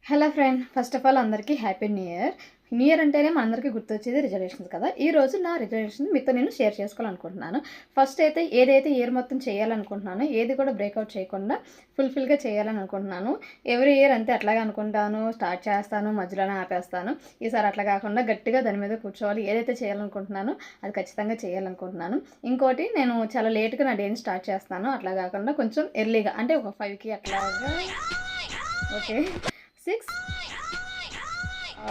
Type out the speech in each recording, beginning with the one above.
Hello friend, first of all అందరికీ happy new year. New year అంటేనే మనందరికీ గుర్తొచ్చేది రిజర్వేషన్స్ కదా. ఈరోజు నా రిజర్వేషన్ మీతో నేను షేర్ చేసుకోవాలనుకుంటున్నాను. ఫస్ట్ అయితే ఏదైతే ఇయర్ మొత్తం చేయాలనుకుంటున్నానో ఏది కూడా బ్రేక్అవుట్ చేయకుండా ఫుల్ఫిల్గా చేయాలని అనుకుంటున్నాను. ఎవ్రీ ఇయర్ అంతే అట్లాగే అనుకుంటాను, స్టార్ట్ చేస్తాను, మధ్యలోనే ఆపేస్తాను. ఈసారి అట్లా కాకుండా గట్టిగా దాని మీద కూర్చోవాలి. ఏదైతే చేయాలనుకుంటున్నానో అది ఖచ్చితంగా చేయాలనుకుంటున్నాను. ఇంకోటి, నేను చాలా లేట్గా నా డేని స్టార్ట్ చేస్తాను. అట్లా కాకుండా కొంచెం ఎర్లీగా, అంటే ఒక 5కి అట్లాగా. ఓకే, 6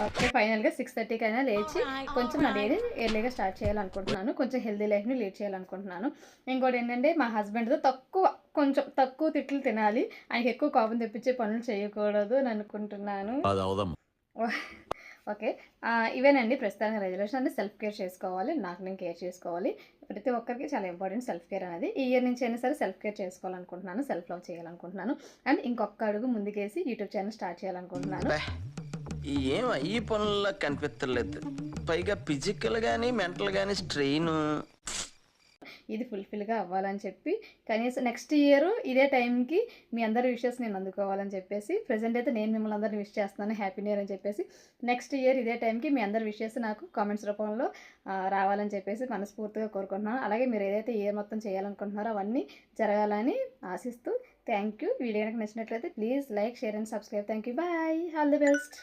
ఓకే, ఫైనల్గా 6:30కి అయినా లేచి కొంచెం నా డేని ఎర్లీగా స్టార్ట్ చేయాలనుకుంటున్నాను. కొంచెం హెల్తీ లైఫ్ని లీడ్ చేయాలనుకుంటున్నాను. ఇంకోటి ఏంటంటే, మా హస్బెండ్తో కొంచెం తక్కువ తిట్లు తినాలి. ఆయనకి ఎక్కువ కోపం తెప్పించే పనులు చేయకూడదు అని అనుకుంటున్నాను. ఓకే, ఇవేనండి ప్రస్తుతానికి రెజల్యూషన్. అంటే సెల్ఫ్ కేర్ చేసుకోవాలి, నాకు నేను కేర్ చేసుకోవాలి. ప్రతి ఒక్కరికి చాలా ఇంపార్టెంట్ సెల్ఫ్ కేర్ అనేది. ఈ ఇయర్ నుంచి అయినా సరే సెల్ఫ్ కేర్ చేసుకోవాలనుకుంటున్నాను, సెల్ఫ్ లవ్ చేయాలనుకుంటున్నాను. అండ్ ఇంకొక అడుగు ముందుకేసి యూట్యూబ్ ఛానల్ స్టార్ట్ చేయాలనుకుంటున్నాను. ఏం ఈ పనుల్లో కనిపించలేదు. పైగా ఫిజికల్ గానీ మెంటల్ గానీ స్ట్రెయిన్. ఇది ఫుల్ఫిల్గా అవ్వాలని చెప్పి కనీసం నెక్స్ట్ ఇయర్ ఇదే టైంకి మీ అందరి విషెస్ నేను అందుకోవాలని చెప్పేసి, ప్రజెంట్ అయితే నేను మిమ్మల్ని అందరిని విష్ చేస్తున్నాను హ్యాపీ న్యూ ఇయర్ అని చెప్పేసి. నెక్స్ట్ ఇయర్ ఇదే టైంకి మీ అందరి విషెస్ నాకు కామెంట్స్ రూపంలో రావాలని చెప్పేసి మనస్ఫూర్తిగా కోరుకుంటున్నాను. అలాగే మీరు ఏదైతే ఇయర్ మొత్తం చేయాలనుకుంటున్నారో అవన్నీ జరగాలని ఆశిస్తూ థ్యాంక్ యూ. వీడియో కనుక నచ్చినట్లయితే please like, share and subscribe. Thank you, bye, all the best.